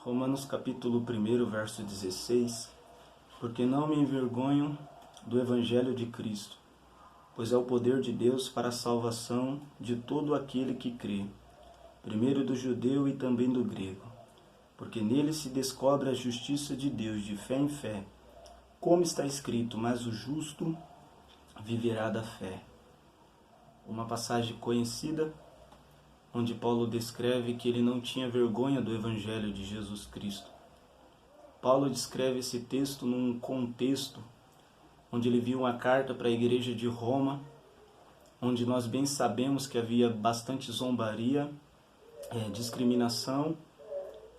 Romanos capítulo 1, verso 16. Porque não me envergonho do Evangelho de Cristo, pois é o poder de Deus para a salvação de todo aquele que crê, primeiro do judeu e também do grego, porque nele se descobre a justiça de Deus de fé em fé, como está escrito, mas o justo viverá da fé. Uma passagem conhecida, onde Paulo descreve que ele não tinha vergonha do Evangelho de Jesus Cristo. Paulo descreve esse texto num contexto onde ele viu uma carta para a igreja de Roma, onde nós bem sabemos que havia bastante zombaria, discriminação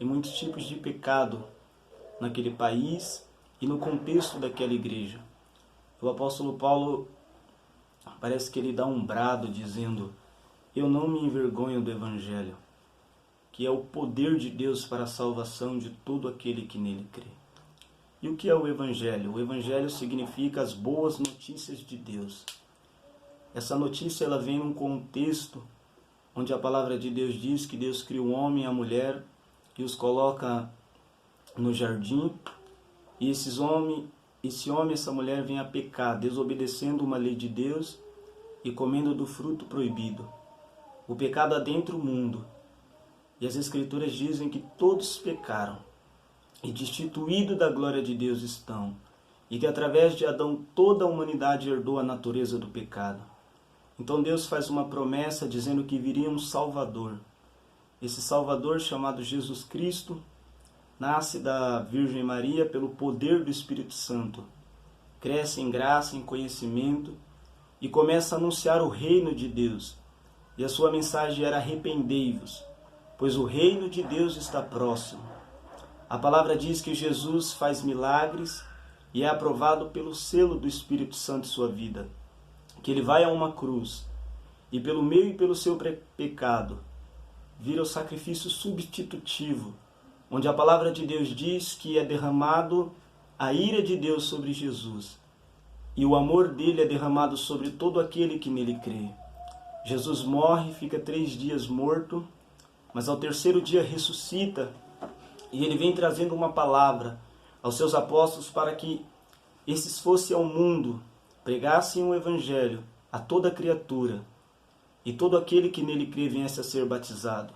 e muitos tipos de pecado naquele país e no contexto daquela igreja. O apóstolo Paulo parece que ele dá um brado dizendo: eu não me envergonho do Evangelho, que é o poder de Deus para a salvação de todo aquele que nele crê. E o que é o Evangelho? O Evangelho significa as boas notícias de Deus. Essa notícia ela vem num contexto onde a palavra de Deus diz que Deus cria o homem e a mulher e os coloca no jardim, e esse homem e essa mulher vêm a pecar, desobedecendo uma lei de Deus e comendo do fruto proibido. O pecado adentra o mundo, e as Escrituras dizem que todos pecaram e destituídos da glória de Deus estão, e que através de Adão toda a humanidade herdou a natureza do pecado. Então Deus faz uma promessa dizendo que viria um Salvador. Esse Salvador, chamado Jesus Cristo, nasce da Virgem Maria pelo poder do Espírito Santo, cresce em graça, em conhecimento e começa a anunciar o reino de Deus. E a sua mensagem era: arrependei-vos, pois o reino de Deus está próximo. A palavra diz que Jesus faz milagres e é aprovado pelo selo do Espírito Santo em sua vida. Que ele vai a uma cruz e pelo meu e pelo seu pecado vira o sacrifício substitutivo, onde a palavra de Deus diz que é derramado a ira de Deus sobre Jesus e o amor dele é derramado sobre todo aquele que nele crê. Jesus morre, fica 3 dias morto, mas ao 3º dia ressuscita, e ele vem trazendo uma palavra aos seus apóstolos para que esses fossem ao mundo, pregassem o Evangelho a toda criatura, e todo aquele que nele crê viesse a ser batizado.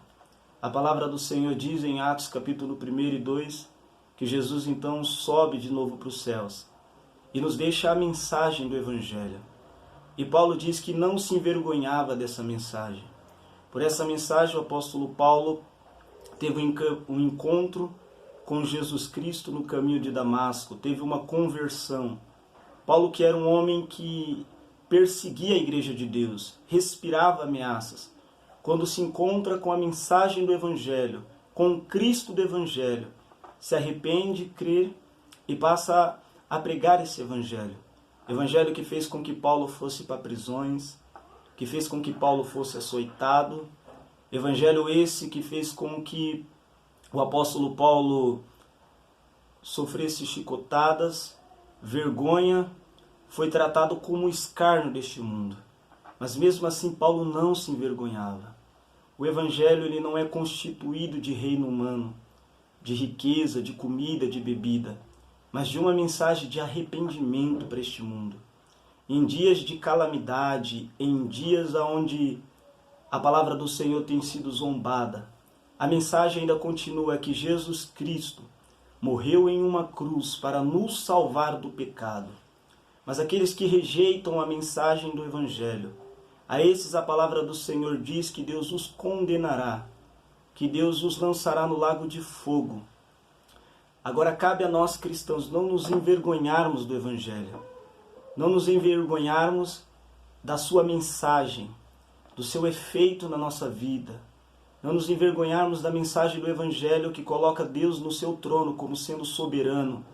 A palavra do Senhor diz em Atos capítulo 1 e 2, que Jesus então sobe de novo para os céus, e nos deixa a mensagem do Evangelho. E Paulo diz que não se envergonhava dessa mensagem. Por essa mensagem, o apóstolo Paulo teve um encontro com Jesus Cristo no caminho de Damasco, teve uma conversão. Paulo, que era um homem que perseguia a igreja de Deus, respirava ameaças, quando se encontra com a mensagem do Evangelho, com Cristo do Evangelho, se arrepende, crê e passa a pregar esse Evangelho. Evangelho que fez com que Paulo fosse para prisões, que fez com que Paulo fosse açoitado. Evangelho esse que fez com que o apóstolo Paulo sofresse chicotadas, vergonha, foi tratado como escárnio deste mundo. Mas mesmo assim Paulo não se envergonhava. O Evangelho ele não é constituído de reino humano, de riqueza, de comida, de bebida, mas de uma mensagem de arrependimento para este mundo. Em dias de calamidade, em dias onde a palavra do Senhor tem sido zombada, a mensagem ainda continua que Jesus Cristo morreu em uma cruz para nos salvar do pecado. Mas aqueles que rejeitam a mensagem do Evangelho, a esses a palavra do Senhor diz que Deus os condenará, que Deus os lançará no lago de fogo. Agora cabe a nós cristãos não nos envergonharmos do Evangelho, não nos envergonharmos da sua mensagem, do seu efeito na nossa vida, não nos envergonharmos da mensagem do Evangelho que coloca Deus no seu trono como sendo soberano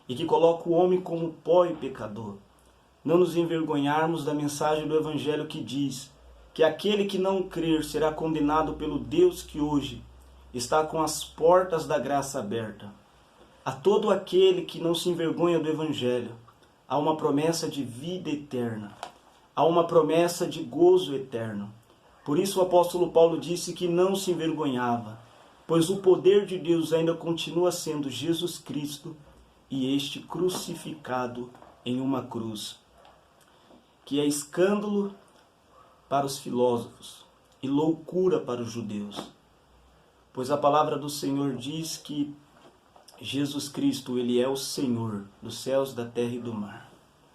e que coloca o homem como pó e pecador. Não nos envergonharmos da mensagem do Evangelho que diz que aquele que não crer será condenado pelo Deus que hoje está com as portas da graça aberta. A todo aquele que não se envergonha do Evangelho, há uma promessa de vida eterna, há uma promessa de gozo eterno. Por isso o apóstolo Paulo disse que não se envergonhava. pois o poder de Deus ainda continua sendo Jesus Cristo e este crucificado em uma cruz, que é escândalo para os filósofos e loucura para os judeus. Pois a palavra do Senhor diz que Jesus Cristo, ele é o Senhor dos céus, da terra e do mar.